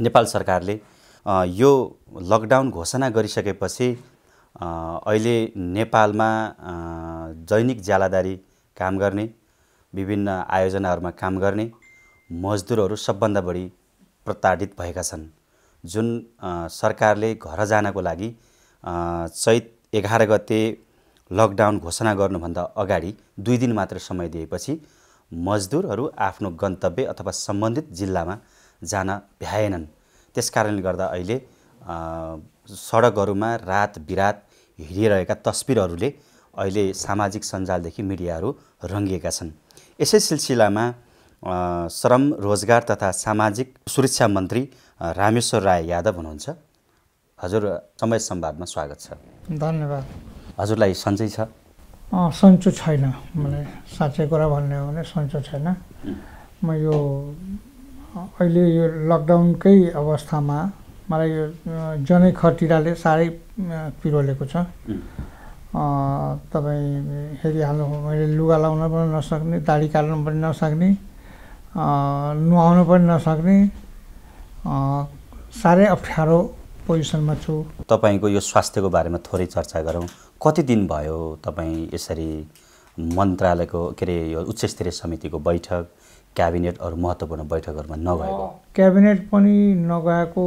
नेपाल सरकारले यो लकडाउन घोषणा गरिसकेपछि अहिले नेपालमा दैनिक ज्यालादारी काम गर्ने, विभिन्न आयोजनाहरूमा काम गर्ने मजदुरहरू सबभन्दा बढी प्रताडित भएका छन्। जुन सरकारले घर जानको लागि चैत 11 गते लकडाउन घोषणा गर्नुभन्दा अगाडि 2 दिन मात्र समय दिएपछि मजदुरहरू आफ्नो गन्तव्य अथवा सम्बन्धित जिल्लामा जान भ्याएनन्। त्यसकारणले गर्दा अहिले सडकहरूमा रात बिरात हिँडिरहेका तस्बिरहरूले अहिले सामाजिक सञ्जालदेखि मिडियाहरू रङ्गिएका छन्। यसै सिलसिलामा श्रम, रोजगार तथा सामाजिक सुरक्षा मन्त्री रामेश्वर राय यादव हुनुहुन्छ। हजुर समय संवादमा स्वागत छ। धन्यवाद। हजुरलाई सन्चै छ? सन्चो छैन। मलाई साँच्चै कुरा भन्ने हो भने सन्चो छैन। म यो अहिले यो लकडाउनकै अवस्थामा मलाई यो जनै खटिराले साह्रै पिरोलेको छ। तपाईँ हेरिहाल्नु, मैले लुगा लाउन पनि नसक्ने, दाढी काट्न पनि नसक्ने, नुहाउन पनि नसक्ने, साह्रै अप्ठ्यारो पोजिसनमा छु। तपाईँको यो स्वास्थ्यको बारेमा थोरै चर्चा गरौँ। कति दिन भयो तपाईँ यसरी मन्त्रालयको यो उच्चस्तरीय समितिको बैठक, क्याबिनेट अरू महत्त्वपूर्ण बैठकहरूमा नगएको? क्याबिनेट पनि नगएको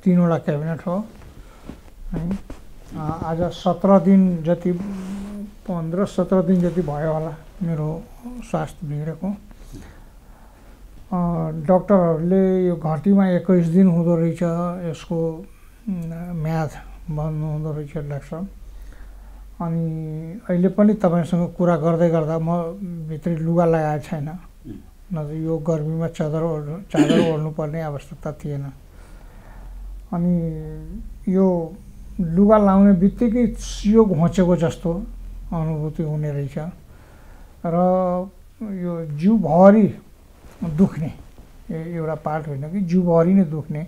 3 वटा क्याबिनेट हो है। आज 17 दिन जति, 15-17 दिन जति भयो होला मेरो स्वास्थ्य बिग्रेको। डाक्टरहरूले यो घटीमा 21 दिन हुँदो रहेछ, यसको म्याद भन्नु हुँदो रहेछ डाक्टर। अनि अहिले पनि तपाईँसँग कुरा गर्दै गर्दा म भित्री लुगा लगाएको छैन, नत्र यो गर्मीमा चादर ओढ्नुपर्ने आवश्यकता थिएन। अनि यो लुगा लाउने बित्तिकै सियो घोचेको जस्तो अनुभूति हुने रहेछ र यो जिउभरि दुख्ने, एउटा पार्ट होइन कि जिउभरि नै दुख्ने।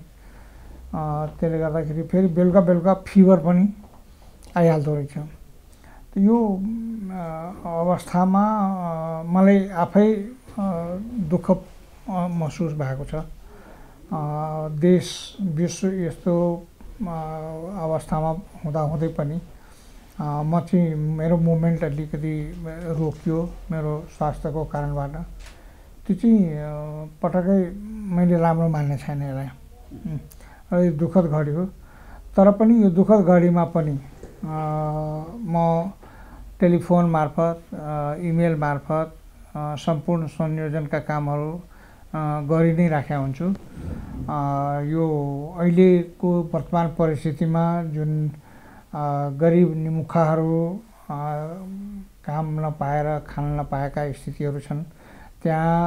त्यसले गर्दाखेरि फेरि बेलुका बेलुका फिभर पनि आइहाल्दो रहेछ। यो अवस्थामा मलाई आफै दुःख महसुस भएको छ। देश विश्व यस्तो अवस्थामा हुँदाहुँदै पनि म चाहिँ, मेरो मुभमेन्ट अलिकति रोकियो मेरो स्वास्थ्यको कारणबाट। त्यो चाहिँ पटक्कै मैले राम्रो मान्ने छैन यसलाई। र यो दुःखद घडी हो। तर पनि यो दुःखद घडीमा पनि म टेलिफोन मार्फत, इमेल मार्फत सम्पूर्ण संयोजनका कामहरू गरि नै राखेका हुन्छु। यो अहिलेको वर्तमान परिस्थितिमा जुन गरिब निमुखाहरू काम नपाएर खान नपाएका स्थितिहरू छन्, त्यहाँ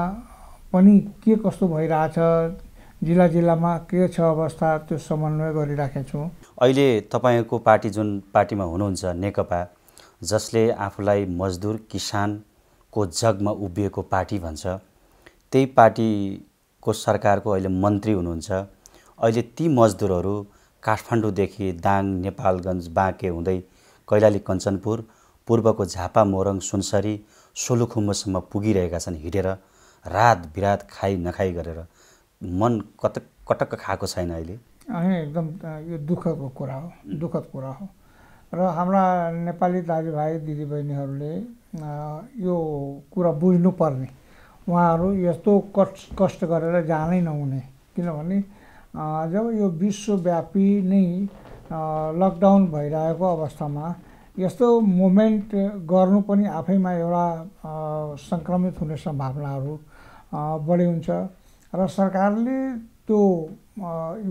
पनि के कस्तो भइरहेछ, जिल्ला जिल्लामा के छ अवस्था, त्यो समन्वय गरिराखेको छु। अहिले तपाईँको पार्टी, जुन पार्टीमा हुनुहुन्छ नेकपा, जसले आफूलाई मजदुर किसानको जगमा उभिएको पार्टी भन्छ, त्यही पार्टीको सरकारको अहिले मन्त्री हुनुहुन्छ। अहिले ती मजदुरहरू काठमाडौँदेखि दाङ, नेपालगञ्ज, बाँके हुँदै कैलाली कञ्चनपुर, पूर्वको झापा, मोरङ, सुनसरी, सोलुखुम्बुसम्म पुगिरहेका छन् हिँडेर, रात बिरात खाइ नखाइ गरेर। मन कटक्क खाएको छैन अहिले? एकदम यो दुःखको कुरा हो, दुःखद कुरा हो। र हाम्रा नेपाली दाजुभाइ दिदीबहिनीहरूले यो कुरा बुझ्नुपर्ने। उहाँहरू यस्तो कष्ट गरेर जानै नहुने। किनभने जब यो विश्वव्यापी नै लकडाउन भइरहेको अवस्थामा यस्तो मुभमेन्ट गर्नु पनि आफैमा एउटा सङ्क्रमित हुने सम्भावनाहरू बढी हुन्छ। र सरकारले त्यो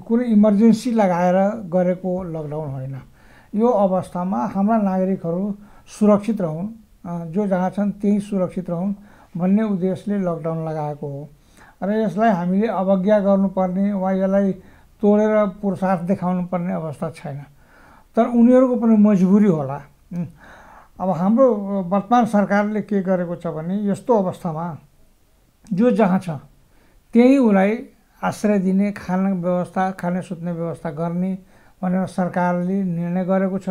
कुनै इमर्जेन्सी लगाएर गरेको लकडाउन होइन। यो अवस्थामा हाम्रा नागरिकहरू सुरक्षित रहन्, जो जहाँ छन् त्यही सुरक्षित रहन् भन्ने उद्देश्यले लकडाउन लगाएको हो। र यसलाई हामीले अवज्ञा गर्नुपर्ने वा यसलाई तोडेर पुरुषार्थ देखाउनु पर्ने अवस्था छैन। तर उनीहरूको पनि मजबुरी होला। अब हाम्रो वर्तमान सरकारले के गरेको छ भने, यस्तो अवस्थामा जो जहाँ छ त्यही उसलाई आश्रय दिने, खाने व्यवस्था, खाने सुत्ने व्यवस्था गर्ने भनेर सरकारले निर्णय गरेको छ।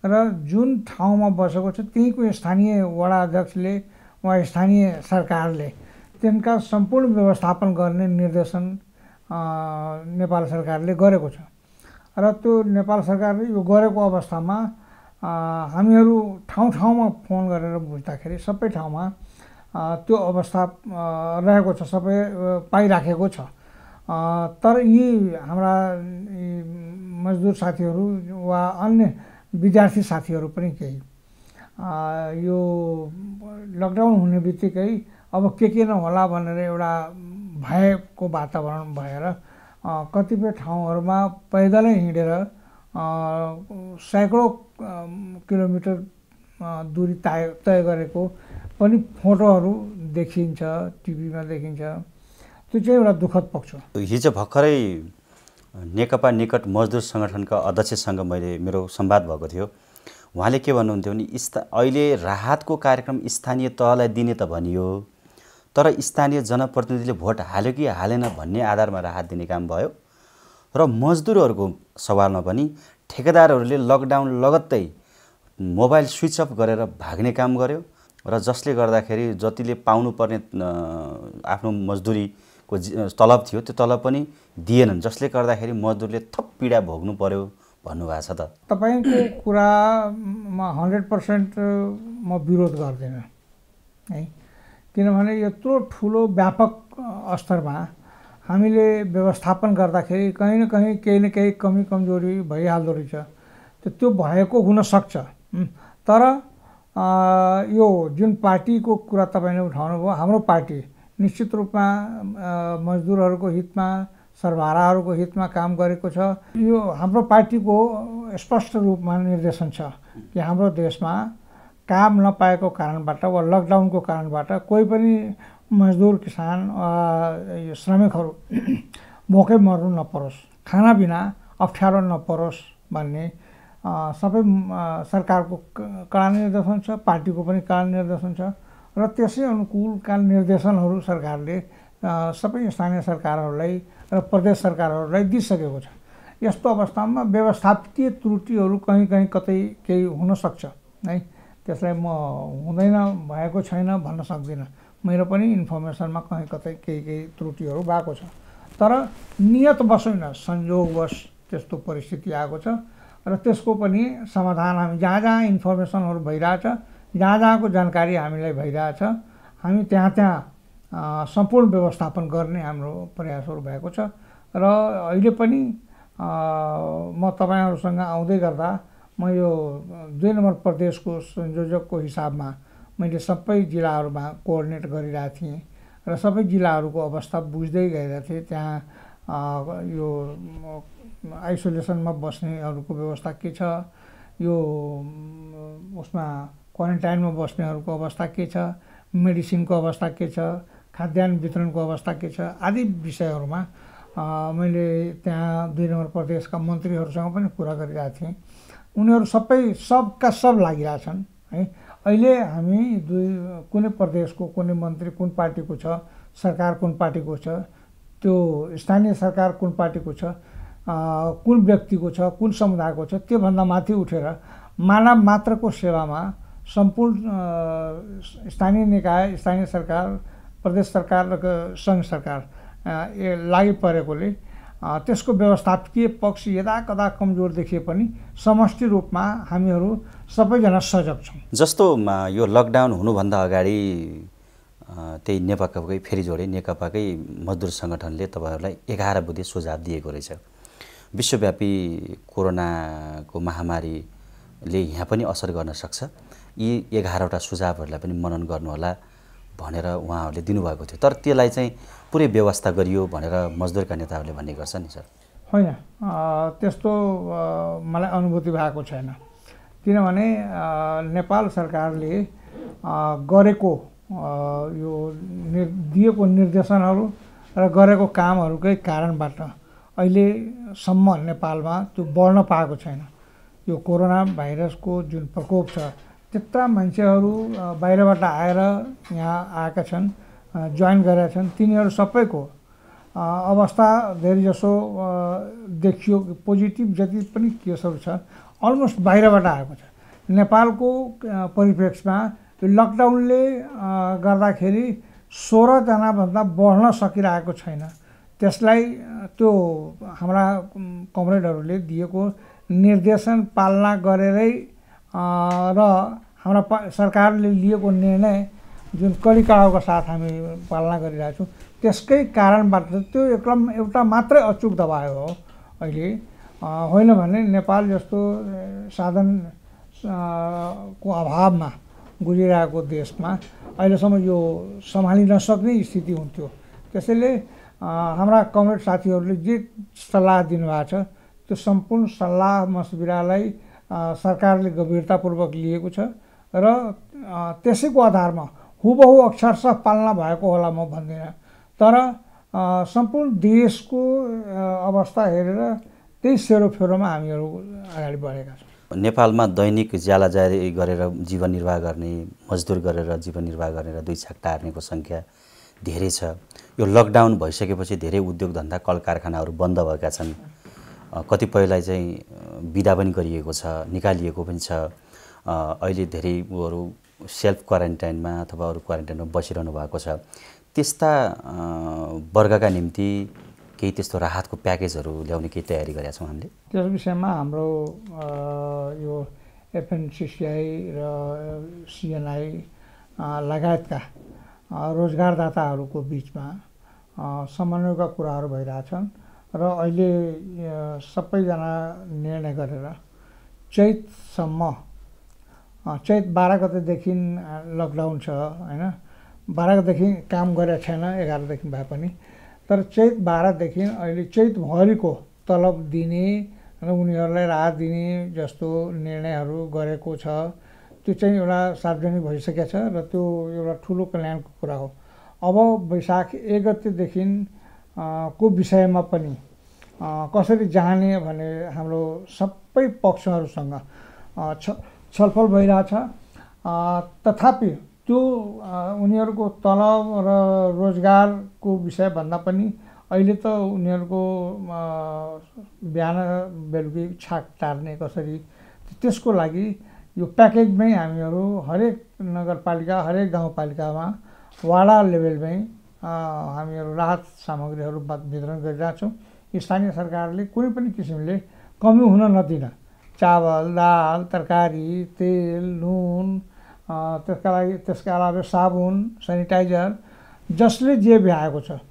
र जुन ठाउँमा बसेको छ त्यहीँको स्थानीय वडा अध्यक्षले वा स्थानीय सरकारले तिनका सम्पूर्ण व्यवस्थापन गर्ने निर्देशन नेपाल सरकारले गरेको छ र त्यो नेपाल सरकारले यो गरेको अवस्थामा हामीहरू ठाउँ ठाउँमा फोन गरेर बुझ्दाखेरि सबै ठाउँमा त्यो अवस्था रहेको छ, सबै पाइराखेको छ। तर यी हाम्रा मजदुर साथीहरू वा अन्य विद्यार्थी साथीहरू पनि केही यो लकडाउन हुने बित्तिकै अब के नहोला भनेर एउटा भयको वातावरण भएर कतिपय ठाउँहरूमा पैदलै हिँडेर सैकडौँ किलोमिटर दूरी तय गरेको पनि फोटोहरू देखिन्छ, टिभीमा देखिन्छ। त्यो चाहिँ एउटा दुःखद पक्ष हो। हिजो भर्खरै नेकपा निकट मजदुर सङ्गठनका अध्यक्षसँग मेरो संवाद भएको थियो। उहाँले के भन्नुहुन्थ्यो भने अहिले राहतको कार्यक्रम स्थानीय तहलाई दिने त भनियो, तर स्थानीय जनप्रतिनिधिले भोट हाल्यो कि हालेन भन्ने आधारमा राहत दिने काम भयो र मजदुरहरूको सवालमा पनि ठेकेदारहरूले लकडाउन लगत्तै मोबाइल स्विच अफ गरेर भाग्ने काम गर्यो र जसले गर्दाखेरि जतिले पाउनुपर्ने आफ्नो मजदुरीको तलब थियो त्यो तलब पनि दिएनन्, जसले गर्दाखेरि मजदुरले थप पीडा भोग्नु पर्यो भन्नुभएको छ। त तपाईँको कुरामा 100% म विरोध गर्दिनँ है, किनभने यत्रो ठुलो व्यापक स्तरमा हामीले व्यवस्थापन गर्दाखेरि कहीँ न कहीँ केही न केही कमी कमजोरी भइहाल्दो रहेछ। त्यो भएको हुनसक्छ, तर यो जुन पार्टीको कुरा तपाईँले उठाउनु भयो, हाम्रो पार्टी निश्चित रूपमा मजदुरहरूको हितमा, सर्वहाराहरूको हितमा काम गरेको छ। यो हाम्रो पार्टीको स्पष्ट रूपमा निर्देशन छ कि हाम्रो देशमा काम नपाएको कारणबाट वा लकडाउनको कारणबाट कोही पनि मजदुर, किसान, श्रमिकहरू भोकै मर्नु नपरोस्, खानापिना अप्ठ्यारो नपरोस् भन्ने सबै सरकारको कडा निर्देशन छ, पार्टीको पनि कडा निर्देशन छ र त्यसै अनुकूलका निर्देशनहरू सरकारले सबै स्थानीय सरकारहरूलाई र प्रदेश सरकारहरूलाई दिइसकेको छ। यस्तो अवस्थामा व्यवस्थापकीय त्रुटिहरू कहीँ कतै केही हुनसक्छ है, त्यसलाई म हुँदैन भएको छैन भन्न सक्दिनँ। मेरो पनि इन्फर्मेसनमा कहीँ कतै केही त्रुटिहरू भएको छ, तर नियतवश होइन, संयोगवश त्यस्तो परिस्थिति आएको छ र त्यसको पनि समाधान हामी जहाँ इन्फर्मेसनहरू भइरहेछ, जहाँको जानकारी हामीलाई भइरहेछ, हामी त्यहाँ सम्पूर्ण व्यवस्थापन गर्ने हाम्रो प्रयासहरू भएको छ। र अहिले पनि म तपाईँहरूसँग आउँदै गर्दा म यो 2 नम्बर प्रदेशको संयोजकको हिसाबमा मैले सबै जिल्लाहरूमा कोअर्डिनेट गरिरहेको थिएँ र सबै जिल्लाहरूको अवस्था बुझ्दै गइरहेको थिएँ। त्यहाँ यो आइसोलेसनमा बस्नेहरूको व्यवस्था के छ, यो उसमा क्वारेन्टाइनमा बस्नेहरूको अवस्था के छ, मेडिसिनको अवस्था के छ, खाद्यान्न वितरणको अवस्था के छ आदि विषयहरूमा मैले त्यहाँ 2 नम्बर प्रदेशका मन्त्रीहरूसँग पनि कुरा गरिरहेको थिएँ। उनीहरू सबका सब लागिरहेछन् है। अहिले हामी कुनै प्रदेशको कुनै मन्त्री कुन पार्टीको छ, सरकार कुन पार्टीको छ, त्यो स्थानीय सरकार कुन पार्टीको छ, कुन व्यक्तिको छ, कुन समुदायको छ, त्योभन्दा माथि उठेर मानव मात्रको सेवामा सम्पूर्ण स्थानीय निकाय, स्थानीय सरकार, प्रदेश सरकार र सङ्घ सरकार लागि परेकोले त्यसको व्यवस्थापकीय पक्ष यदाकदा कमजोर देखिए पनि समष्टि रूपमा हामीहरू सबैजना सजग छौँ। जस्तो यो लकडाउन हुनुभन्दा अगाडि त्यही नेकपाकै फेरि जोडे नेकपाकै मजदुर सङ्गठनले तपाईँहरूलाई 11 बुँदे सुझाव दिएको रहेछ। विश्वव्यापी कोरोनाको महामारीले यहाँ पनि असर गर्न सक्छ, यी 11वटा सुझावहरूलाई पनि मनन गर्नुहोला भनेर उहाँहरूले दिनुभएको थियो। तर त्यसलाई चाहिँ पुरै व्यवस्था गरियो भनेर मजदुरका नेताहरूले भन्ने गर्छ नि सर? होइन, त्यस्तो मलाई अनुभूति भएको छैन, किनभने नेपाल सरकारले गरेको यो दिएको निर्देशनहरू र गरेको कामहरूकै कारणबाट अहिलेसम्म नेपालमा त्यो बढ्न पाएको छैन। यो कोरोना भाइरसको जुन प्रकोप छ, त्यत्रा मान्छेहरू बाहिरबाट आएर यहाँ आएका छन्, जोइन गरेका छन्, तिनीहरू सबैको अवस्था धेरैजसो देखियो पोजिटिभ जति पनि केसहरू छ अलमोस्ट बाहिरबाट आएको छ। नेपालको परिप्रेक्ष्यमा यो लकडाउनले गर्दाखेरि 16 जनाभन्दा बढ्न सकिरहेको छैन। त्यसलाई त्यो हाम्रा कमरेडहरूले दिएको निर्देशन पालना गरेरै र हाम्रा सरकारले लिएको निर्णय जुन कडी कडाउका साथ हामी पालना गरिरहेका छौँ त्यसकै कारणबाट त्यो एउटा मात्रै अचुक दबायो हो अहिले। होइन भने नेपाल जस्तो साधन को अभावमा गुजिरहेको देशमा अहिलेसम्म यो सम्हालि नसक्ने स्थिति हुन्थ्यो। त्यसैले हाम्रा कमरेड साथीहरूले जे सल्लाह दिनुभएको छ त्यो सम्पूर्ण सल्लाह मसविरालाई सरकारले गम्भीरतापूर्वक लिएको छ र त्यसैको आधारमा हुबहु अक्षरशः पालना भएको होला म भन्दिनँ, तर सम्पूर्ण देशको अवस्था हेरेर त्यही सेरोफेरोमा हामीहरू अगाडि बढेका छौँ। नेपालमा दैनिक ज्यालाजारी गरेर जीवन निर्वाह गर्ने, मजदुर गरेर जीवन निर्वाह गरेर दुई छाक टार्नेको सङ्ख्या धेरै छ। यो लकडाउन भइसकेपछि धेरै उद्योग धन्दा कल कारखानाहरू बन्द भएका छन्। कतिपयलाई चाहिँ बिदा पनि गरिएको छ, निकालिएको पनि छ। अहिले धेरैहरू सेल्फ क्वारेन्टाइनमा अथवा अरू क्वारेन्टाइनमा बसिरहनु भएको छ। त्यस्ता वर्गका निम्ति केही त्यस्तो राहतको प्याकेजहरू ल्याउने केही तयारी गरेका छौँ हामीले। त्यस विषयमा हाम्रो यो एफएनसिसिआई र सिएनआई लगायतका रोजगारदाताहरूको बिचमा समन्वयका कुराहरू भइरहेछन् र अहिले सबैजना निर्णय गरेर चैत 12 गतेदेखि लकडाउन छ होइन। 12 गतेदेखि काम गरेको छैन, 11 देखि भए पनि, तर चैत 12 देखि अहिले चैतभरिको तलब दिने र उनीहरूलाई राहत दिने जस्तो निर्णयहरू गरेको छ। त्यो चाहिँ एउटा सार्वजनिक भइसकेको छ र त्यो एउटा ठुलो कल्याणको कुरा हो। अब वैशाख 1 गतेदेखि को विषयमा पनि कसरी जाने भने हाम्रो सबै पक्षहरूसँग छलफल भइरहेछ। तथापि त्यो उनीहरूको तलब र रोजगारको विषयभन्दा पनि अहिले त उनीहरूको बिहान बेलुकी छाक टार्ने कसरी, त्यसको लागि यो प्याकेजमै हामीहरू हरेक नगरपालिका हरेक गाउँपालिकामा वाडा लेभलमै हामीहरू राहत सामग्रीहरू वितरण गरिरहेछौँ। स्थानीय सरकारले कुनै पनि किसिमले कमी हुन नदिन चावल, दाल, तरकारी, तेल, नुन, त्यसका अलावा साबुन, सेनिटाइजर जसले जे भ्याएको छ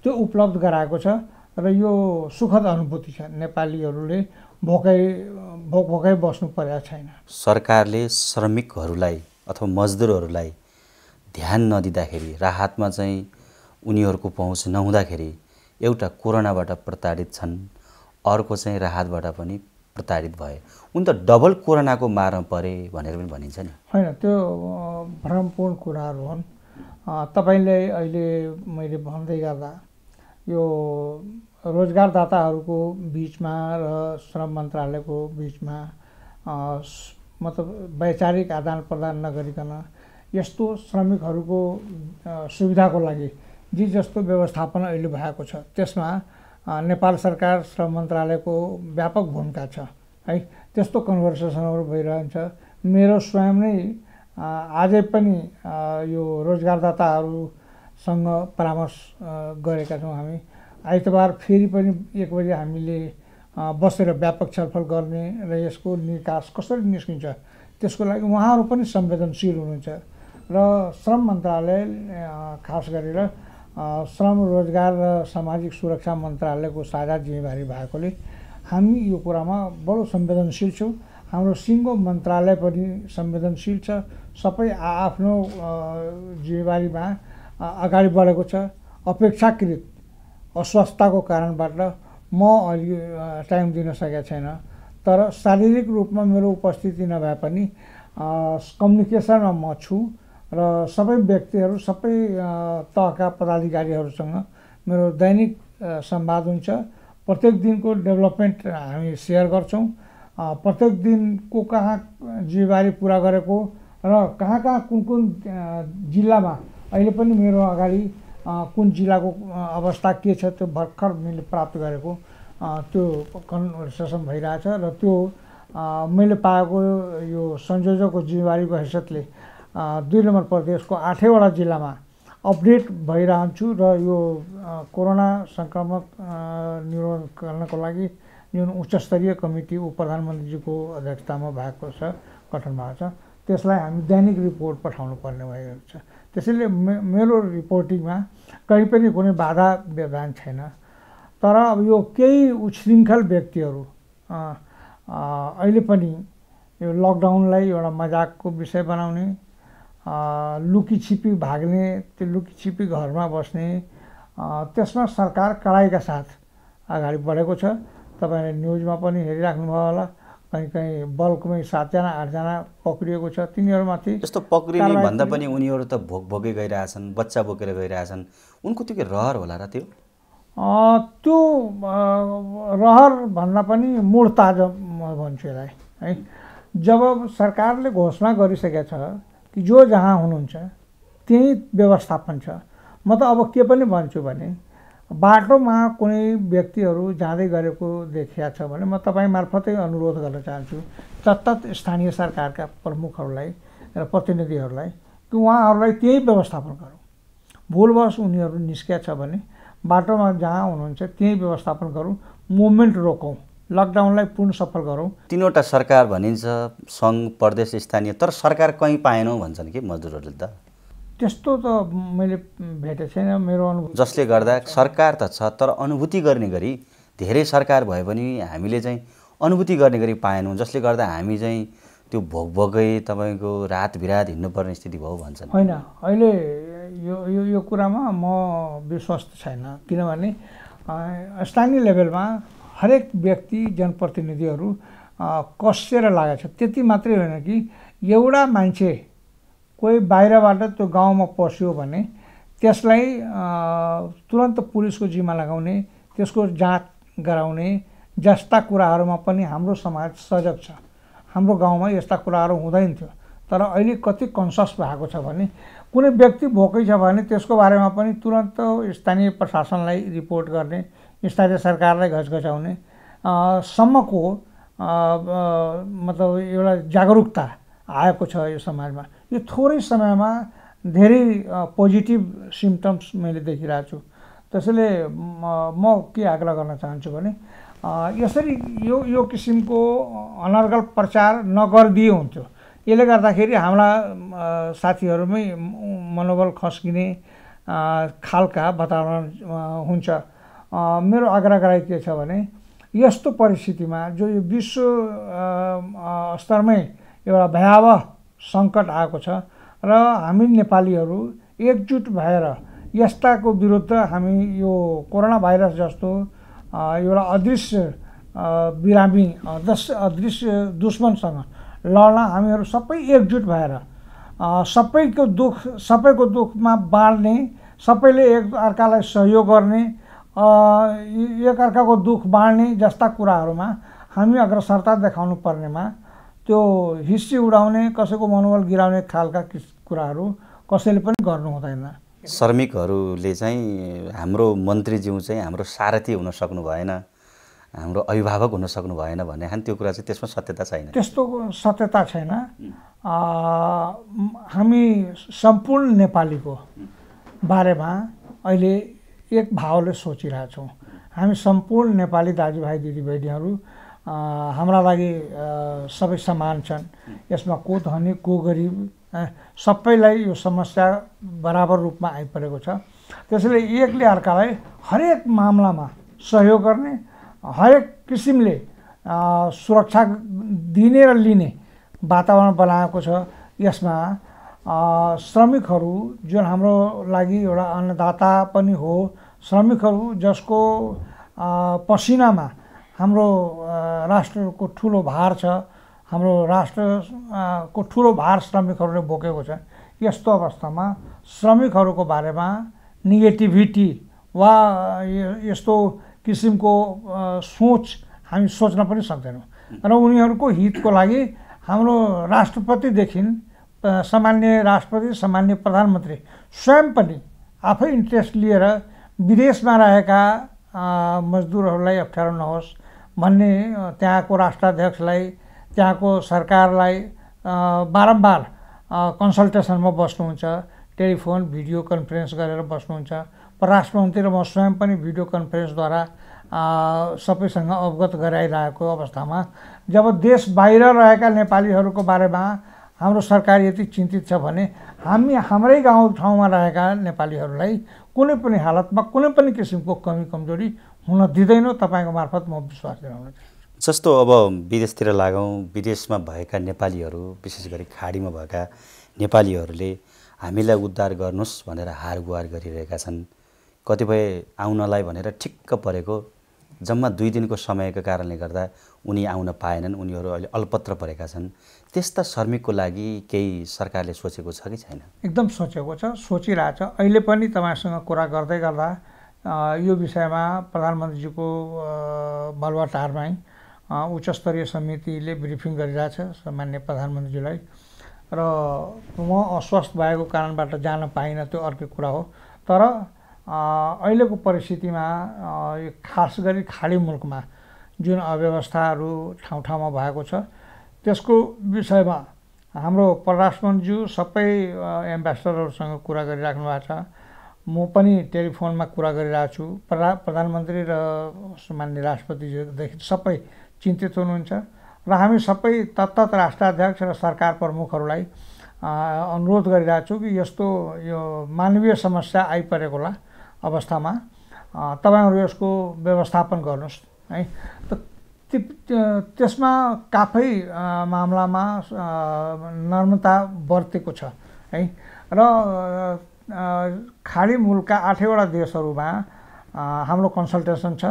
त्यो उपलब्ध गराएको छ र यो सुखद अनुभूति छ। नेपालीहरूले भोकै बस्नु परेको छैन। सरकारले श्रमिकहरूलाई अथवा मजदुरहरूलाई ध्यान नदिँदाखेरि, राहतमा चाहिँ उनीहरूको पहुँच नहुँदाखेरि एउटा कोरोनाबाट प्रताडित छन्, अर्को चाहिँ राहतबाट पनि प्रताडित भए। उनी त डबल कोरोनाको मारमा परे भनेर पनि भनिन्छ नि। होइन, त्यो भ्रमपूर्ण कुराहरू हुन्। तपाईँले अहिले मैले भन्दै गर्दा यो रोजगारदाताहरूको बिचमा र श्रम मन्त्रालयको बिचमा मतलब वैचारिक आदान प्रदान नगरिकन यस्तो श्रमिकहरूको सुविधाको लागि जे जस्तो व्यवस्थापन अहिले भएको छ त्यसमा नेपाल सरकार श्रम मन्त्रालयको व्यापक भूमिका छ है। त्यस्तो कन्भर्सेसनहरू भइरहन्छ। मेरो स्वयं नै आजै पनि यो रोजगारदाताहरूसँग परामर्श गरेका छौँ हामी। आइतबार फेरि पनि 1 बजे हामीले बसेर व्यापक छलफल गर्ने र यसको निकास कसरी निस्किन्छ त्यसको लागि उहाँहरू पनि संवेदनशील हुनुहुन्छ र श्रम मन्त्रालय खास गरेर श्रम रोजगार र सामाजिक सुरक्षा मन्त्रालयको साझा जिम्मेवारी भएकोले हामी यो कुरामा बडो संवेदनशील छौँ। हाम्रो सिङ्गो मन्त्रालय पनि संवेदनशील छ। सबै आफ्नो जिम्मेवारीमा अगाडि बढेको छ। अपेक्षाकृत अस्वस्थताको कारणबाट म अलि टाइम दिन सकेको छैन, तर शारीरिक रूपमा मेरो उपस्थिति नभए पनि कम्युनिकेसनमा म छु र सबै व्यक्तिहरू सबै तहका पदाधिकारीहरूसँग मेरो दैनिक संवाद हुन्छ। प्रत्येक दिनको डेभलपमेन्ट हामी सेयर गर्छौँ। प्रत्येक दिनको कहाँ जिम्मेवारी पुरा गरेको र कहाँ कुन जिल्लामा अहिले पनि मेरो अगाडि कुन जिल्लाको अवस्था के छ त्यो भर्खर मैले प्राप्त गरेको त्यो कन्भर्सेसन भइरहेछ र त्यो मैले पाएको यो संयोजकको जिम्मेवारीको हैसियतले 2 नम्बर प्रदेशको 8वटा जिल्लामा अपडेट भइरहन्छु र यो कोरोना सङ्क्रमण निर्मूलन गर्नको लागि जुन उच्चस्तरीय कमिटी प्रधानमन्त्रीजीको अध्यक्षतामा भएको छ, गठन भएको छ, त्यसलाई हामी दैनिक रिपोर्ट पठाउनु पर्ने भएको छ। त्यसैले मेरो रिपोर्टिङमा कहीँ पनि कुनै बाधा व्यवधान छैन। तर अब यो केही उच्छृङ्खल व्यक्तिहरू अहिले पनि यो लकडाउनलाई एउटा मजाकको विषय बनाउने, लुकीछिपी भाग्ने, त्यो लुकीछिपी घरमा बस्ने, त्यसमा सरकार कडाइका साथ अगाडि बढेको छ। तपाईँले न्युजमा पनि हेरिराख्नुभयो होला, कहीँ कहीँ बल्कमै 7 जना 8 जना पक्रिएको छ। तिनीहरूमाथि यस्तो पक्रिने भन्दा पनि उनीहरू त भोकै गइरहेछन्, बच्चा बोकेर गइरहेछन्, उनको त्यो के रहर होला र त्यो त्यो रहर भन्दा पनि मूर्ताज म भन्छु यसलाई है। जब सरकारले घोषणा गरिसकेको छ कि जो जहाँ हुनुहुन्छ त्यही व्यवस्थापन छ, म त अब के पनि भन्छु भने बाटोमा कुनै व्यक्तिहरू जाँदै गरेको देखिया छ भने म तपाईँ मार्फतै अनुरोध गर्न चाहन्छु तत्त स्थानीय सरकारका प्रमुखहरूलाई र प्रतिनिधिहरूलाई कि उहाँहरूलाई त्यही व्यवस्थापन गरौँ। भुलवश उनीहरू निस्किया छ भने बाटोमा जहाँ हुनुहुन्छ त्यही व्यवस्थापन गरौँ, मुभमेन्ट रोकौँ, लकडाउनलाई पूर्ण सफल गरौँ। 3वटा सरकार भनिन्छ, सङ्घ, प्रदेश, स्थानीय, तर सरकार कहीँ पाएनौँ भन्छन् कि मजदुरहरूले त। त्यस्तो त मैले भेटेको छैन मेरो अनुभव। जसले गर्दा सरकार त छ तर अनुभूति गर्ने गरी धेरै सरकार भए पनि हामीले चाहिँ अनुभूति गर्ने गरी पाएनौँ, जसले गर्दा हामी चाहिँ त्यो भोकै तपाईँको रात बिरात हिँड्नुपर्ने स्थिति भयो भन्छन्। होइन, अहिले यो कुरामा म विश्वस्त छैन। किनभने स्थानीय लेभलमा हरेक व्यक्ति जनप्रतिनिधिहरू कसिएर लागेको छ। त्यति मात्रै होइन कि एउटा मान्छे कोही बाहिरबाट त्यो गाउँमा पस्यो भने त्यसलाई तुरन्त पुलिसको जिम्मा लगाउने, त्यसको जाँच गराउने जस्ता कुराहरूमा पनि हाम्रो समाज सजग छ। हाम्रो गाउँमा यस्ता कुराहरू हुँदैन थियो, तर अहिले कति कन्सियस भएको छ भने कुनै व्यक्ति भोकै छ भने त्यसको बारेमा पनि तुरन्त स्थानीय प्रशासनलाई रिपोर्ट गर्ने, स्थानीय सरकारलाई घचघचाउने सम्मको मतलब एउटा जागरुकता आएको छ यो समाजमा। यो थोरै समयमा धेरै पोजिटिभ सिम्पटम्स मैले देखिरहेको छु। त्यसैले म के आग्रह गर्न चाहन्छु भने यसरी यो किसिमको अनर्गल प्रचार नगरिदिए हुन्थ्यो। यसले गर्दाखेरि हाम्रा साथीहरूमै मनोबल खस्किने खालका वातावरण हुन्छ। मेरो आग्रह के छ भने यस्तो परिस्थितिमा जो यो विश्व स्तरमै एउटा भयावह सङ्कट आएको छ र हामी नेपालीहरू एकजुट भएर यस्ताको विरुद्ध हामी यो कोरोना भाइरस जस्तो एउटा अदृश्य बिरामी अदृश्य दुश्मनसँग लड्न हामीहरू सबै एकजुट भएर सबैको दुखमा बाँड्ने, सबैले एक अर्कालाई सहयोग गर्ने, एक अर्काको दुख बाँड्ने जस्ता कुराहरूमा हामी अग्रसरता देखाउनु पर्नेमा त्यो हिस्सी उडाउने, कसैको मनोबल गिराउने खालका कुराहरू कसैले पनि गर्नु हुँदैन। श्रमिकहरूले चाहिँ हाम्रो मन्त्रीज्यू चाहिँ हाम्रो सारथी हुन सक्नु भएन, हाम्रो अभिभावक हुन सक्नु भएन भन्ने खान त्यो कुरा चाहिँ त्यसमा सत्यता छैन। त्यस्तो सत्यता छैन। हामी सम्पूर्ण नेपालीको बारेमा अहिले एक भावले सोचिरहेछौँ। हामी सम्पूर्ण नेपाली दाजुभाइ दिदीबहिनीहरू हाम्रा लागि सबै समान छन्। यसमा को धनी को गरिब सबैलाई यो समस्या बराबर रूपमा आइपरेको छ। त्यसैले एकले अर्कालाई हरेक मामलामा सहयोग गर्ने, हरेक किसिमले सुरक्षा दिने र लिने वातावरण बनाएको छ। यसमा श्रमिकहरू जुन हाम्रो लागि एउटा अन्नदाता पनि हो, श्रमिकहरू जसको पसिनामा हाम्रो राष्ट्रको ठुलो भार छ, हाम्रो राष्ट्रको ठुलो भार श्रमिकहरूले बोकेको छ। यस्तो अवस्थामा श्रमिकहरूको बारेमा नेगेटिभिटी वा यस्तो किसिमको सोच हामी सोच्न पनि सक्दैनौँ र उनीहरूको हितको लागि हाम्रो राष्ट्रपतिदेखि सामान्य राष्ट्रपति, सामान्य प्रधानमन्त्री स्वयं पनि आफै इन्ट्रेस्ट लिएर विदेशमा रहेका मजदुरहरूलाई अप्ठ्यारो नहोस् भन्ने त्यहाँको राष्ट्राध्यक्षलाई, त्यहाँको सरकारलाई बारम्बार कन्सल्टेसनमा बस्नुहुन्छ, टेलिफोन भिडियो कन्फरेन्स गरेर बस्नुहुन्छ। परराष्ट्र मन्त्री र म स्वयं पनि भिडियो कन्फरेन्सद्वारा सबैसँग अवगत गराइरहेको अवस्थामा जब देश बाहिर रहेका नेपालीहरूको बारेमा हाम्रो सरकार यति चिन्तित छ भने हाम्रै गाउँठाउँमा रहेका नेपालीहरूलाई कुनै पनि हालतमा कुनै पनि किसिमको कमी कमजोरी हुन दिँदैनौँ। तपाईँको मार्फत म विश्वास दिलाउन चाहन्छु। जस्तो अब विदेशतिर लागौँ, विदेशमा भएका नेपालीहरू विशेष गरी खाडीमा भएका नेपालीहरूले हामीलाई उद्धार गर्नुहोस् भनेर हार गुहार गरिरहेका छन्। कतिपय आउनलाई भनेर ठिक्क परेको जम्मा 2 दिनको समयको कारणले गर्दा उनी आउन पाएनन्, उनीहरू अहिले अल्पत्र परेका छन्। त्यस्ता श्रमिकको लागि केही सरकारले सोचेको छ कि छैन? एकदम सोचेको छ, सोचिरहेछ। अहिले पनि तपाईँसँग कुरा गर्दै गर्दा यो विषयमा प्रधानमन्त्रीजीको बलुवाटारमै उच्चस्तरीय समितिले ब्रिफिङ गरिरहेछ माननीय प्रधानमन्त्रीजीलाई। र म अस्वस्थ भएको कारणबाट जान पाइनँ, त्यो अर्कै कुरा हो। तर अहिलेको परिस्थितिमा खास गरी खाडी मुलुकमा जुन अव्यवस्थाहरू ठाउँ ठाउँमा भएको छ त्यसको विषयमा हाम्रो परराष्ट्र मन्त्रीज्यू सबै एम्बेसडरहरूसँग कुरा गरिराख्नु भएको छ। म पनि टेलिफोनमा कुरा गरिरहेको छु। प्रधानमन्त्री र माननीय राष्ट्रपतिज्यूदेखि सबै चिन्तित हुनुहुन्छ र हामी सबै तत्त राष्ट्राध्यक्ष र सरकार प्रमुखहरूलाई अनुरोध गरिरहेको छु कि यस्तो यो मानवीय समस्या आइपरेकोला अवस्थामा तपाईँहरू यसको व्यवस्थापन गर्नुहोस् है। त्यसमा काफै मामलामा नम्रता बर्तेको छ है। र खाडी मुलुकका 8वटा देशहरूमा हाम्रो कन्सल्टेसन छ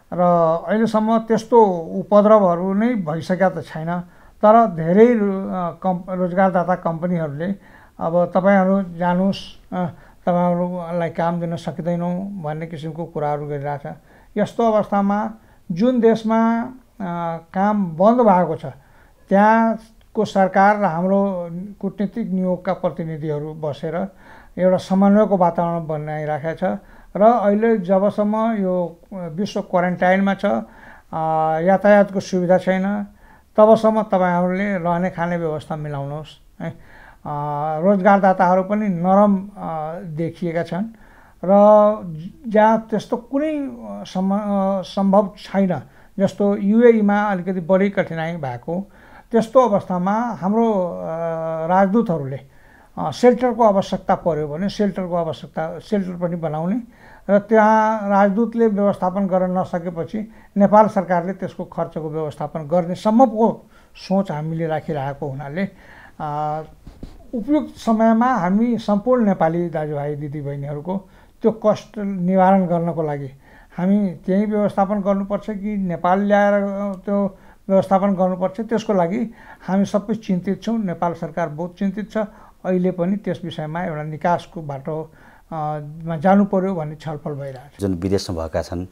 र अहिलेसम्म त्यस्तो उपद्रवहरू नै भइसकेका त छैन। तर धेरै रोजगारदाता कम्पनीहरूले अब तपाईँहरू जानुहोस्, तपाईँहरूलाई काम दिन सकिँदैनौँ भन्ने किसिमको कुराहरू गरिरहेछ। यस्तो अवस्थामा जुन देशमा काम बन्द भएको छ त्यहाँको सरकार र हाम्रो कूटनीतिक नियोगका प्रतिनिधिहरू बसेर एउटा समन्वयको वातावरण बनाइराखेको छ। र अहिले जबसम्म यो विश्व क्वारेन्टाइनमा छ, यातायातको सुविधा छैन, तबसम्म तपाईँहरूले रहने खाने व्यवस्था मिलाउनुहोस् है। रोजगारदाताहरू पनि नरम देखिएका छन् र जहाँ त्यस्तो कुनै सम्भव छैन, जस्तो युएईमा अलिकति बढी कठिनाइ भएको, त्यस्तो अवस्थामा हाम्रो राजदूतहरूले सेल्टरको आवश्यकता पर्यो भने सेल्टर पनि बनाउने र त्यहाँ राजदूतले व्यवस्थापन गर्न नसकेपछि नेपाल सरकारले त्यसको खर्चको व्यवस्थापन गर्ने सम्मको सोच हामीले राखिरहेको हुनाले उपयुक्त समयमा हामी सम्पूर्ण नेपाली दाजुभाइ दिदीबहिनीहरूको त्यो कष्ट निवारण गर्नको लागि हामी त्यही व्यवस्थापन गर्नुपर्छ कि नेपाल ल्याएर त्यो व्यवस्थापन गर्नुपर्छ, त्यसको लागि हामी सबै चिन्तित छौँ। नेपाल सरकार बहुत चिन्तित छ। अहिले पनि त्यस विषयमा एउटा निकासको बाटोमा जानु पर्यो भन्ने छलफल भइरहेको छ। जुन विदेशमा भएका छन्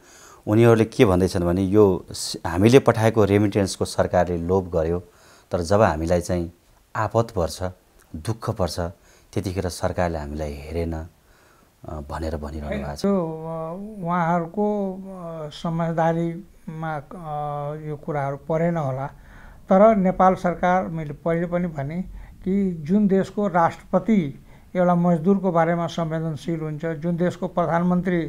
उनीहरूले के भन्दैछन् भने यो हामीले पठाएको रेमिटेन्सको सरकारले लोभ गर्यो, तर जब हामीलाई चाहिँ आपत पर्छ, दुःख पर्छ, त्यतिखेर सरकारले हामीलाई हेरेन भनेर भनिरहनु भएको छ। उहाँहरूको समझदारीमा यो कुराहरू परेन होला। तर नेपाल सरकार, मैले पहिले पनि भने कि जुन देशको राष्ट्रपति एउटा मजदुरको बारेमा संवेदनशील हुन्छ, जुन देशको प्रधानमन्त्री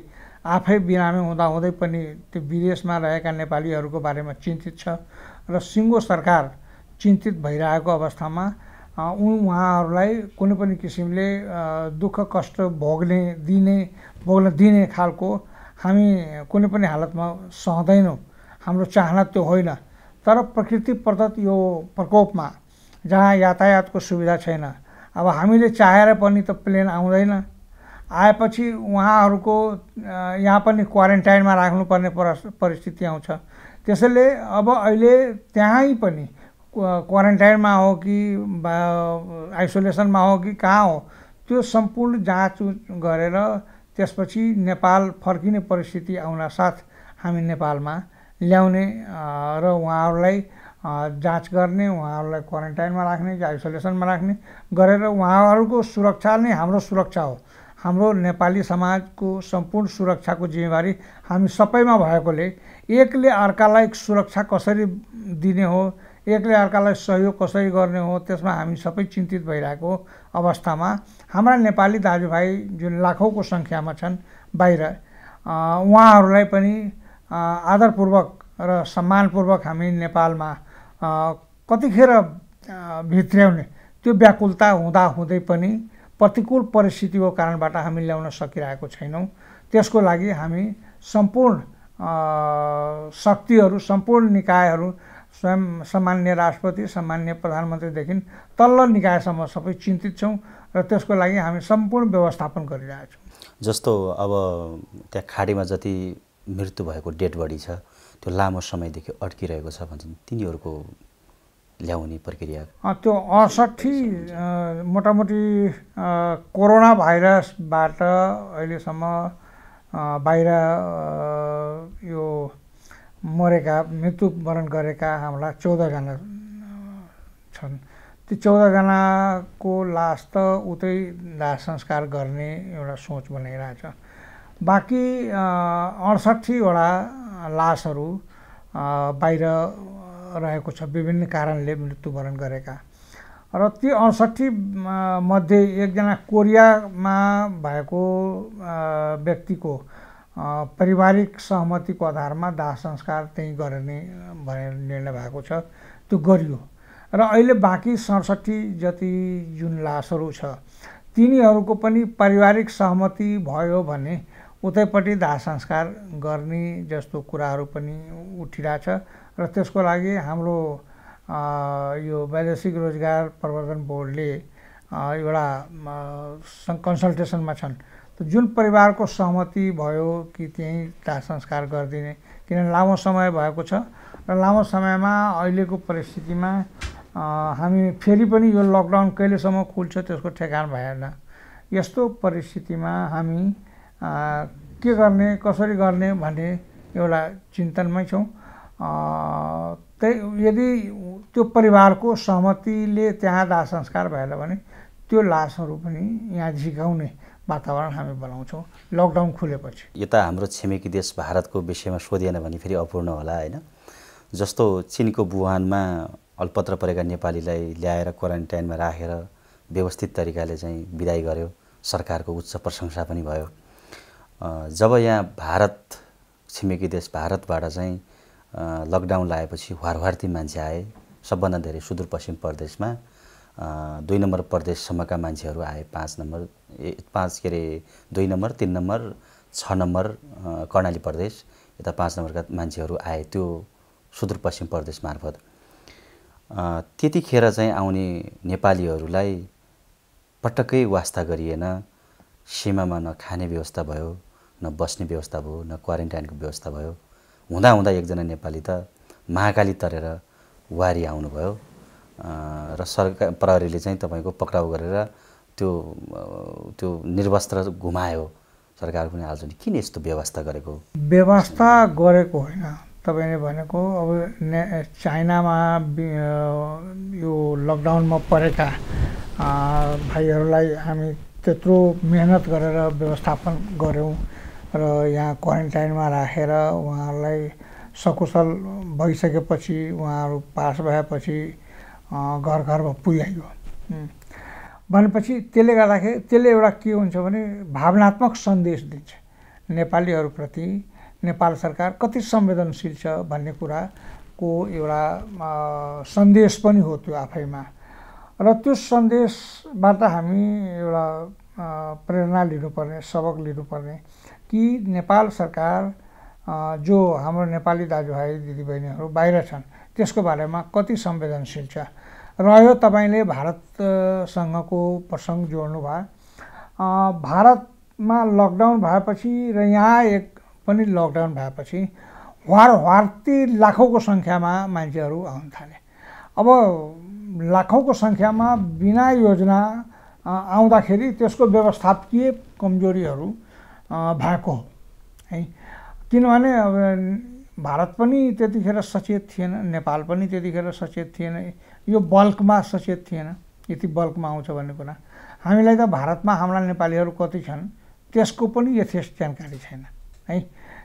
आफै बिरामी हुँदाहुँदै पनि त्यो विदेशमा रहेका नेपालीहरूको बारेमा चिन्तित छ र सिङ्गो सरकार चिन्तित भइरहेको अवस्थामा उहाँहरूलाई कुनै पनि किसिमले दुःख कष्ट भोग्न दिने खालको हामी कुनै पनि हालतमा सहँदैनौँ। हाम्रो चाहना त्यो होइन। तर प्रकृति प्रदत्त यो प्रकोपमा जहाँ यातायातको सुविधा छैन, अब हामीले चाहेर पनि त प्लेन आउँदैन, आएपछि उहाँहरूको यहाँ पनि क्वारेन्टाइनमा राख्नुपर्ने परिस्थिति आउँछ। त्यसैले अब अहिले त्यहीँ पनि क्वारेन्टाइनमा हो कि आइसोलेसनमा हो कि कहाँ हो, त्यो सम्पूर्ण जाँच गरेर त्यसपछि नेपाल फर्किने परिस्थिति आउनासाथ हामी नेपालमा ल्याउने र उहाँहरूलाई जाँच गर्ने, उहाँहरूलाई क्वारेन्टाइनमा राख्ने कि आइसोलेसनमा राख्ने गरेर उहाँहरूको सुरक्षा नै हाम्रो सुरक्षा हो। हाम्रो नेपाली समाजको सम्पूर्ण सुरक्षाको जिम्मेवारी हामी सबैमा भएकोले एकले अर्कालाई सुरक्षा कसरी दिने हो, एकले अर्कालाई सहयोग कसरी गर्ने हो, त्यसमा हामी सबै चिन्तित भइरहेको अवस्थामा हाम्रा नेपाली दाजुभाइ जुन लाखौँको सङ्ख्यामा छन् बाहिर, उहाँहरूलाई पनि आदरपूर्वक र सम्मानपूर्वक हामी नेपालमा कतिखेर भित्र्याउने त्यो व्याकुलता हुँदै पनि प्रतिकूल परिस्थितिको कारणबाट हामी ल्याउन सकिरहेको छैनौँ। त्यसको लागि हामी सम्पूर्ण शक्तिहरू, सम्पूर्ण निकायहरू, स्वयं सामान्य राष्ट्रपति, सामान्य प्रधानमन्त्रीदेखि तल्लो निकायसम्म सबै चिन्तित छौँ र त्यसको लागि हामी सम्पूर्ण व्यवस्थापन गरिरहेछौँ। जस्तो अब त्यहाँ खाडीमा जति मृत्यु भएको डेड बडी छ त्यो लामो समयदेखि अड्किरहेको छ भन्छन्, तिनीहरूको ल्याउने प्रक्रिया? त्यो 68 मोटामोटी कोरोना भाइरसबाट अहिलेसम्म बाहिर यो मरेका, मृत्युवरण गरेका हाम्रा 14 जना छन्। ती 14 जनाको लास त उतै दाह संस्कार गर्ने एउटा सोच बनाइरहेछ। बाँकी 68 वटा लासहरू बाहिर रहेको छ विभिन्न कारणले मृत्युवरण गरेका। र ती 68 मध्ये एकजना कोरियामा भएको व्यक्तिको पारिवारिक सहमतिको आधारमा दाह संस्कार त्यहीँ गर्ने भनेर निर्णय भएको छ, त्यो गरियो। र अहिले बाँकी 67 जति जुन लासहरू छ तिनीहरूको पनि पारिवारिक सहमति भयो भने उतैपट्टि दाह संस्कार गर्ने जस्तो कुराहरू पनि उठिरहेछ। र त्यसको लागि हाम्रो यो वैदेशिक रोजगार प्रवर्धन बोर्डले एउटा कन्सल्टेसनमा छन्। जुन परिवारको सहमति भयो कि त्यहीँ दाह संस्कार गरिदिने, किनभने लामो समय भएको छ र लामो समयमा अहिलेको परिस्थितिमा हामी फेरि पनि यो लकडाउन कहिलेसम्म खुल्छ त्यसको ठेगान भएन। यस्तो परिस्थितिमा हामी के गर्ने, कसरी गर्ने भन्ने एउटा चिन्तनमै छौँ। यदि त्यो परिवारको सहमतिले त्यहाँ दाह संस्कार भएन भने त्यो लासहरू पनि यहाँ झिकाउने वातावरण हामी बनाउँछौँ लकडाउन खुलेपछि। यता हाम्रो छिमेकी देश भारतको विषयमा सोधिएन भने फेरि अपूर्ण होला होइन। जस्तो चीनको वुहानमा अल्पत्र परेका नेपालीलाई ल्याएर क्वारेन्टाइनमा राखेर व्यवस्थित तरिकाले चाहिँ बिदाई गर्यो, सरकारको उच्च प्रशंसा पनि भयो। जब यहाँ भारत, छिमेकी देश भारतबाट चाहिँ लकडाउन लगाएपछि वारवार्ती मान्छे आए, सबभन्दा धेरै सुदूरपश्चिम प्रदेशमा 2 नम्बर प्रदेशसम्मका मान्छेहरू आए। 2 नम्बर 3 नम्बर 6 नम्बर कर्णाली प्रदेश, यता 5 नम्बरका मान्छेहरू आए त्यो सुदूरपश्चिम प्रदेश मार्फत। त्यतिखेर चाहिँ आउने नेपालीहरूलाई पटक्कै वास्ता गरिएन। सीमामा न खाने व्यवस्था भयो, न बस्ने व्यवस्था भयो, न क्वारेन्टाइनको व्यवस्था भयो। हुँदा एकजना नेपाली त महाकाली तरेर वारी आउनुभयो र सरकार प्रहरीले चाहिँ तपाईँको पक्राउ गरेर त्यो निर्वस्त्र घुमायो। सरकार पनि हाल्छ नि, किन यस्तो व्यवस्था गरेको? व्यवस्था गरेको होइन, तपाईँले भनेको अब चाइनामा यो लकडाउनमा परेका भाइहरूलाई हामी त्यत्रो मेहनत गरेर व्यवस्थापन गऱ्यौँ र यहाँ क्वारेन्टाइनमा राखेर उहाँहरूलाई सकुशल भइसकेपछि, उहाँहरू पास भएपछि घर घरमा पुर्याइयो भनेपछि त्यसले गर्दाखेरि त्यसले एउटा के हुन्छ भने भावनात्मक सन्देश दिन्छ नेपालीहरूप्रति नेपाल सरकार कति संवेदनशील छ भन्ने कुराको एउटा सन्देश पनि हो त्यो आफैमा। र त्यो सन्देशबाट हामी एउटा प्रेरणा लिनुपर्ने, सबक लिनुपर्ने कि नेपाल सरकार जो हाम्रो नेपाली दाजुभाइ दिदीबहिनीहरू बाहिर छन् त्यसको बारेमा कति संवेदनशील छ। रह्यो तपाईँले भारतसँगको प्रसङ्ग जोड्नु भयो। भारतमा लकडाउन भएपछि र यहाँ एक पनि लकडाउन भएपछि वारवार्ती लाखौँको सङ्ख्यामा मान्छेहरू आउन थाले। अब लाखौँको सङ्ख्यामा बिना योजना आउँदाखेरि त्यसको व्यवस्थापकीय कमजोरीहरू भएको हो है। किनभने अब भारत पनि त्यतिखेर सचेत थिएन, नेपाल पनि त्यतिखेर सचेत थिएन, यो बल्कमा सचेत थिएन यति बल्कमा आउँछ भन्ने कुरा। हामीलाई त भारतमा हाम्रा नेपालीहरू कति छन् त्यसको पनि यथेष्ट जानकारी छैन है।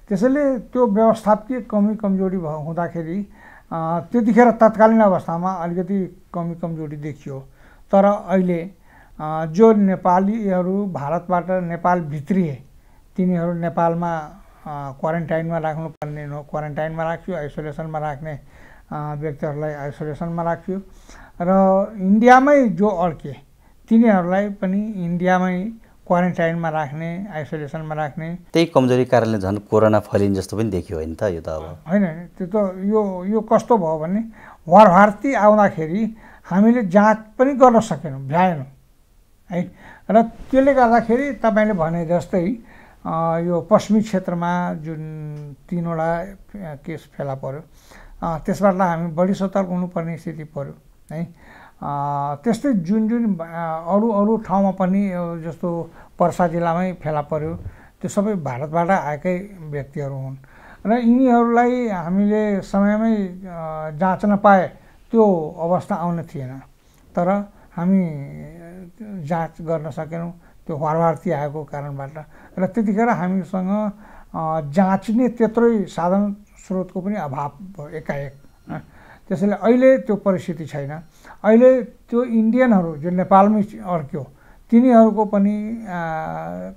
त्यसैले त्यो व्यवस्थापकीय कमी कमजोरी हुँदाखेरि त्यतिखेर तत्कालीन अवस्थामा अलिकति कमी कमजोरी देखियो। तर अहिले जो नेपालीहरू भारतबाट नेपाल भित्रिए तिनीहरू नेपालमा क्वारेन्टाइनमा राख्नुपर्ने क्वारेन्टाइनमा राख्यो, आइसोलेसनमा राख्ने व्यक्तिहरूलाई आइसोलेसनमा राख्यो र इन्डियामै जो अड्के तिनीहरूलाई पनि इन्डियामै क्वारेन्टाइनमा राख्ने, आइसोलेसनमा राख्ने। त्यही कमजोरी कारणले झन् कोरोना फैलिन जस्तो पनि देखियो होइन त? यो त अब होइन, त्यो त यो कस्तो भयो भने भारती आउँदाखेरि हामीले जाँच पनि गर्न सकेनौँ, भ्याएनौँ है। र त्यसले गर्दाखेरि तपाईँले भने जस्तै यो पश्चिमी क्षेत्रमा जुन 3वटा केस फेला पर्यो त्यसबाट हामी बढी सतर्क हुनुपर्ने स्थिति पर्यो है। त्यस्तै जुन अरू ठाउँमा पनि जस्तो पर्सा जिल्लामै फेला पर्यो, त्यो सबै भारतबाट आएकै व्यक्तिहरू हुन् र यिनीहरूलाई हामीले समयमै जाँच्न पाए त्यो अवस्था आउन थिएन। तर हामी जाँच गर्न सकेनौँ त्यो भारती आएको कारणबाट र त्यतिखेर हामीसँग जाँच्ने त्यत्रै साधन स्रोतको पनि अभाव भयो एकाएक। त्यसैले अहिले त्यो परिस्थिति छैन। अहिले त्यो इन्डियनहरू जो नेपालमै अड्क्यो तिनीहरूको पनि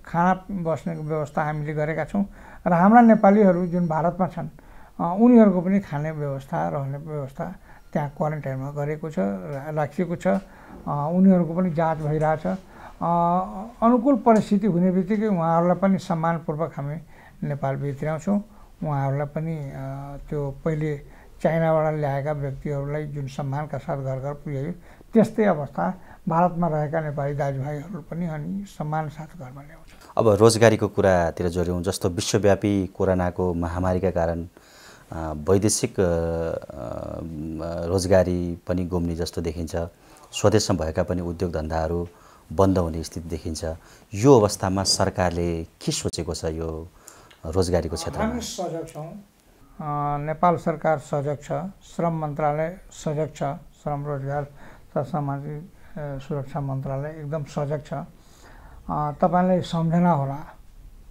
खाना बस्ने व्यवस्था हामीले गरेका छौँ र हाम्रा नेपालीहरू जुन भारतमा छन् उनीहरूको पनि खाने व्यवस्था, रहने व्यवस्था त्यहाँ क्वारेन्टाइनमा गरेको छ, राखिएको छ। उनीहरूको पनि जाँच भइरहेछ। अनुकूल परिस्थिति हुने बित्तिकै उहाँहरूलाई पनि सम्मानपूर्वक हामी नेपाल भित्र्याउँछौँ। उहाँहरूलाई पनि त्यो पहिले चाइनाबाट ल्याएका व्यक्तिहरूलाई जुन सम्मानका साथ घर घर पुर्यायो त्यस्तै अवस्था भारतमा रहेका नेपाली दाजुभाइहरू पनि अनि सम्मान साथ घरमा ल्याउँछ। अब रोजगारीको कुरातिर जोड्यौँ, जस्तो विश्वव्यापी कोरोनाको महामारीका कारण वैदेशिक रोजगारी पनि गुम्ने जस्तो देखिन्छ। स्वदेशमा भएका पनि उद्योग धन्दाहरू बन्द हुने स्थिति देखिन्छ। यो अवस्थामा सरकारले के सोचेको छ यो रोजगारीको क्षेत्रमा? हामी सजग छौँ। नेपाल सरकार सजग छ, श्रम मन्त्रालय सजग छ, श्रम रोजगार तथा सामाजिक सुरक्षा मन्त्रालय एकदम सजग छ। तपाईँलाई सम्झना होला,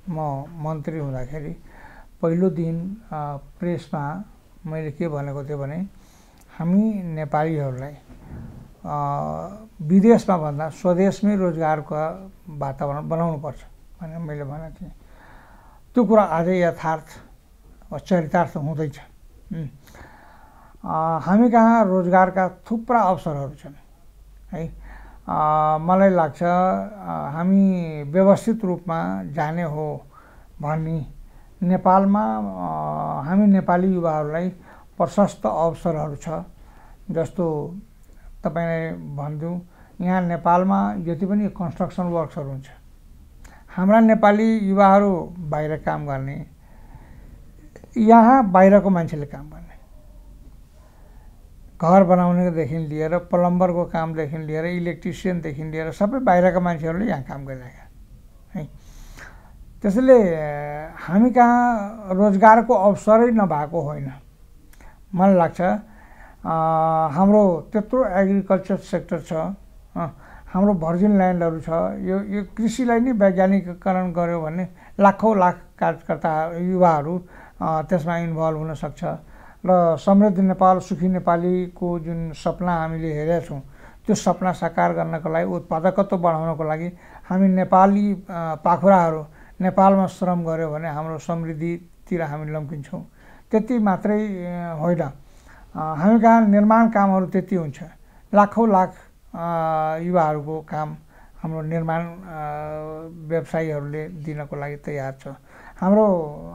म मन्त्री हुँदाखेरि पहिलो दिन प्रेसमा मैले के भनेको थिएँ भने हामी नेपालीहरूलाई विदेशमा भन्दा स्वदेशमै रोजगारको वातावरण बनाउनुपर्छ भनेर मैले भनेको थिएँ। त्यो कुरा अझै यथार्थ चरितार्थ हुँदैछ। हामी कहाँ रोजगारका थुप्रा अवसरहरू छन् है। मलाई लाग्छ हामी व्यवस्थित रूपमा जाने हो भनी नेपालमा हामी नेपाली युवाहरूलाई प्रशस्त अवसरहरू छ। जस्तो तपाईँले भनिदिउँ, यहाँ नेपालमा जति पनि कन्स्ट्रक्सन वर्क्सहरू हुन्छ, हाम्रा नेपाली युवाहरू बाहिर काम गर्ने, यहाँ बाहिरको मान्छेले काम गर्ने, घर बनाउनेदेखि लिएर प्लम्बरको कामदेखि लिएर इलेक्ट्रिसियनदेखि लिएर सबै बाहिरका मान्छेहरूले यहाँ काम गरिरहेका है। त्यसैले हामी कहाँ रोजगारको अवसरै नभएको होइन। मलाई लाग्छ हाम्रो त्यत्रो एग्रिकल्चर सेक्टर छ, हाम्रो भर्जिन ल्यान्डहरू छ। यो कृषिलाई नै वैज्ञानिकीकरण गर्यो भने लाखौँ लाख कार्यकर्ता युवाहरू त्यसमा इन्भल्भ हुन सक्छ र समृद्ध नेपाल सुखी नेपालीको जुन सपना हामीले हेरेका छौँ त्यो सपना साकार गर्नको लागि, उत्पादकत्व बढाउनको लागि हामी नेपाली पाखुराहरू नेपालमा श्रम गऱ्यो भने हाम्रो समृद्धितिर हामी लम्किन्छौँ। त्यति मात्रै होइन, हामी कहाँ निर्माण कामहरू त्यति हुन्छ, लाखौँ लाख युवाहरूको काम हाम्रो निर्माण व्यवसायीहरूले दिनको लागि तयार छ। हाम्रो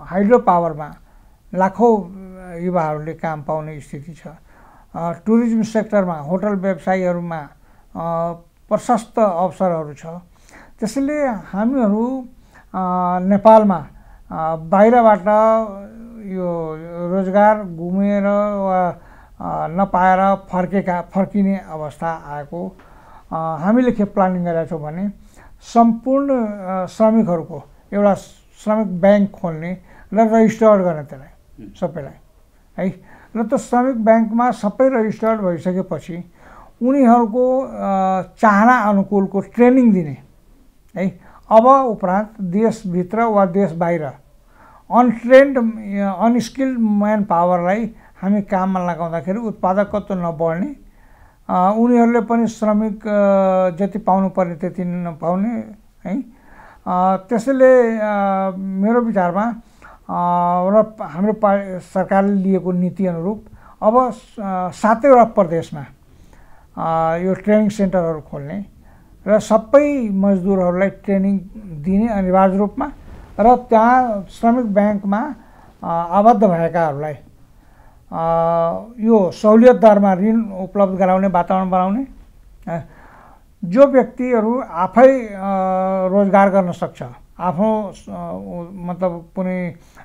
हाइड्रो पावरमा लाखौँ युवाहरूले काम पाउने स्थिति छ। टुरिज्म सेक्टरमा, होटल व्यवसायीहरूमा प्रशस्त अवसरहरू छ। त्यसैले हामीहरू नेपालमा बाहिरबाट यो रोजगार गुमेर वा नपाएर फर्किने अवस्था आएको हामीले के प्लानिङ गरेका छौँ भने सम्पूर्ण श्रमिकहरूको एउटा श्रमिक ब्याङ्क खोल्ने र रजिस्टर्ड गर्ने त्यसलाई सबैलाई है। र त्यो श्रमिक ब्याङ्कमा सबै रजिस्टर्ड भइसकेपछि उनीहरूको चाहना अनुकूलको ट्रेनिङ दिने है। अब उपरान्त देशभित्र वा देश बाहिर अनट्रेन्ड अनस्किल्ड म्यान पावरलाई हामी काममा लगाउँदाखेरि उत्पादकत्व नबढ्ने उनीहरूले पनि श्रमिक जति पाउनुपर्ने त्यति नपाउने है। त्यसैले मेरो विचारमा र हाम्रो सरकारले लिएको नीति अनुरूप अब 7वटा प्रदेशमा यो ट्रेनिङ सेन्टरहरू खोल्ने र सबै मजदुरहरूलाई ट्रेनिङ दिने अनिवार्य रूपमा र त्यहाँ श्रमिक ब्याङ्कमा आबद्ध भएकाहरूलाई यो सहुलियत दरमा ऋण उपलब्ध गराउने वातावरण बनाउने। जो व्यक्तिहरू आफै रोजगार गर्न सक्छ, आफ्नो मतलब कुनै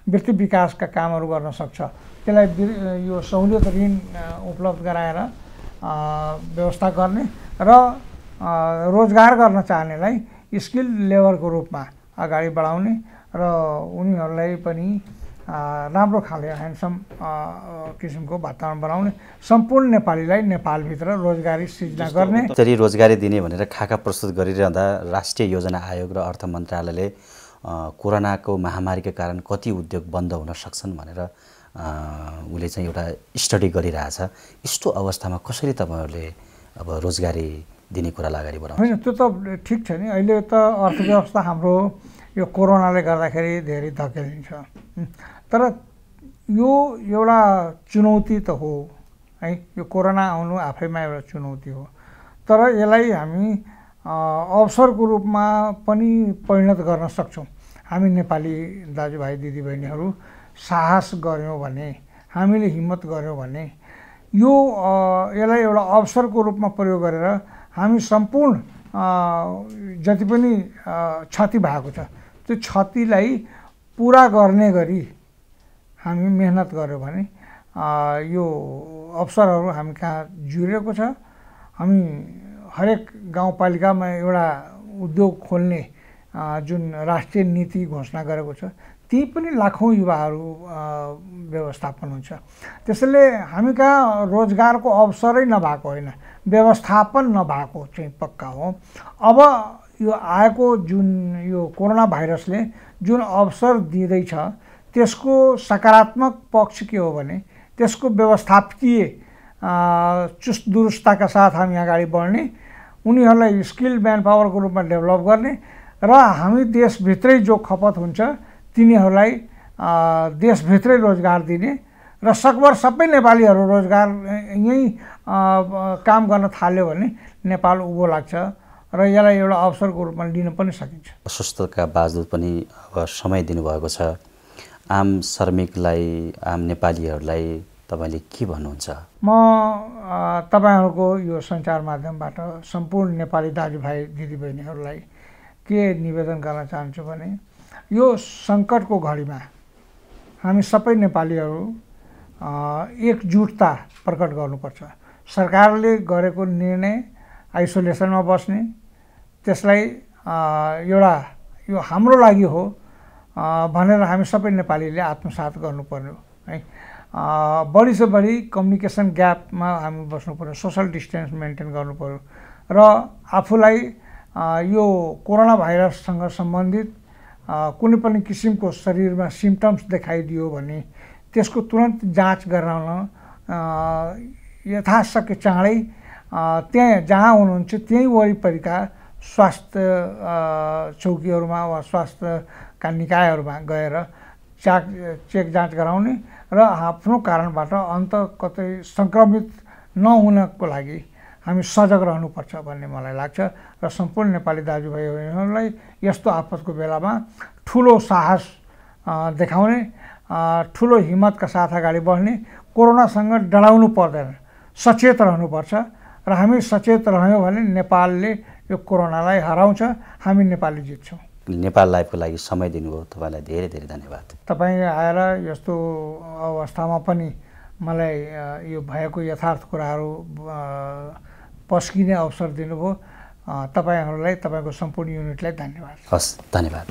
वृत्ति विकासका कामहरू गर्न सक्छ, त्यसलाई यो सहुलियत ऋण उपलब्ध गराएर व्यवस्था गर्ने र रोजगार गर्न चाहनेलाई स्किल लेबरको रूपमा अगाडि बढाउने र उनीहरूलाई पनि राम्रो खाले ह्यान्डसम किसिमको वातावरण बनाउने, सम्पूर्ण नेपालीलाई नेपालभित्र रोजगारी सृजना गर्ने। त्यसरी रोजगारी दिने भनेर खाका प्रस्तुत गरिरहँदा राष्ट्रिय योजना आयोग र अर्थ मन्त्रालयले कोरोनाको महामारीका कारण कति उद्योग बन्द हुन सक्छन् भनेर उसले चाहिँ एउटा स्टडी गरिरहेछ। यस्तो अवस्थामा कसरी तपाईँहरूले अब रोजगारी दिने कुरालाई अगाडि बढाउनु? होइन, त्यो त ठिक छ नि। अहिले त अर्थव्यवस्था हाम्रो यो कोरोनाले गर्दाखेरि धेरै धकेलिन्छ, तर यो एउटा चुनौती त हो है। यो कोरोना आउनु आफैमा एउटा चुनौती हो, तर यसलाई हामी अवसरको रूपमा पनि परिणत गर्न सक्छौँ। हामी नेपाली दाजुभाइ दिदीबहिनीहरू साहस गऱ्यौँ भने, हामीले हिम्मत गऱ्यौँ भने यो यसलाई एउटा अवसरको रूपमा प्रयोग गरेर हामी सम्पूर्ण जति पनि क्षति भएको छ त्यो क्षतिलाई पुरा गर्ने गरी हामी मेहनत गऱ्यौँ भने यो अवसरहरू हामी कहाँ जुरेको छ। हामी हरेक गाउँपालिकामा एउटा उद्योग खोल्ने जुन राष्ट्रिय नीति घोषणा गरेको छ, ती पनि लाखौँ युवाहरू व्यवस्थापन हुन्छ। त्यसैले हामी कहाँ रोजगारको अवसरै नभएको होइन, व्यवस्थापन नभएको चाहिँ पक्का हो। अब यो आएको जुन यो कोरोना भाइरसले जुन अवसर दिँदैछ त्यसको सकारात्मक पक्ष के हो भने त्यसको व्यवस्थापकीय चुस्त दुरुस्तका साथ हामी अगाडि बढ्ने, उनीहरूलाई स्किल म्यान पावरको रूपमा डेभलप गर्ने र हामी देशभित्रै जो खपत हुन्छ तिनीहरूलाई देशभित्रै रोजगार दिने र सकभर सबै नेपालीहरू रोजगार यहीँ काम गर्न थाल्यो भने नेपाल उँभो लाग्छ र यसलाई एउटा अवसरको रूपमा लिन पनि सकिन्छ। अस्वस्थका बावजुद पनि अब समय दिनुभएको छ। आम श्रमिकलाई, आम नेपालीहरूलाई तपाईँले के भन्नुहुन्छ? म तपाईँहरूको यो सञ्चार माध्यमबाट सम्पूर्ण नेपाली दाजुभाइ दिदीबहिनीहरूलाई के निवेदन गर्न चाहन्छु भने यो सङ्कटको घडीमा हामी सबै नेपालीहरू एकजुटता प्रकट गर्नुपर्छ। सरकारले गरेको निर्णय आइसोलेसनमा बस्ने, त्यसलाई एउटा यो हाम्रो लागि हो भनेर हामी सबै नेपालीले आत्मसात गर्नुपर्ने है। बढी से बढी कम्युनिकेसन ग्यापमा हामी बस्नुपर्यो, सोसल डिस्टेन्स मेन्टेन गर्नुपर्यो र आफूलाई यो कोरोना भाइरससँग सम्बन्धित कुनै पनि किसिमको शरीरमा सिम्पटम्स देखाइदियो भने त्यसको तुरन्त जाँच गराउन यथाशक्य चाँडै त्यहाँ जहाँ हुनुहुन्छ त्यहीँ वरिपरिका स्वास्थ्य चौकीहरूमा वा स्वास्थ्यका निकायहरूमा गएर चेक जाँच गराउने र आफ्नो कारणबाट अन्त कतै सङ्क्रमित नहुनको लागि हामी सजग रहनुपर्छ भन्ने मलाई लाग्छ र सम्पूर्ण नेपाली दाजुभाइहरूलाई यस्तो आपतको बेलामा ठुलो साहस देखाउने, ठुलो हिम्मतका साथ अगाडि बढ्ने, कोरोनासँग डराउनु पर्दैन, सचेत रहनुपर्छ र हामी सचेत रह्यौँ भने नेपालले यो कोरोनालाई हराउँछ, हामी नेपाली जित्छौँ। नेपाल लाइफको लागि समय दिनुभयो, तपाईँलाई धेरै धेरै धन्यवाद। तपाईँ आएर यस्तो अवस्थामा पनि मलाई यो भएको यथार्थ कुराहरू पस्किने अवसर दिनुभयो। तपाईँहरूलाई, तपाईँको सम्पूर्ण युनिटलाई धन्यवाद। हस्, धन्यवाद।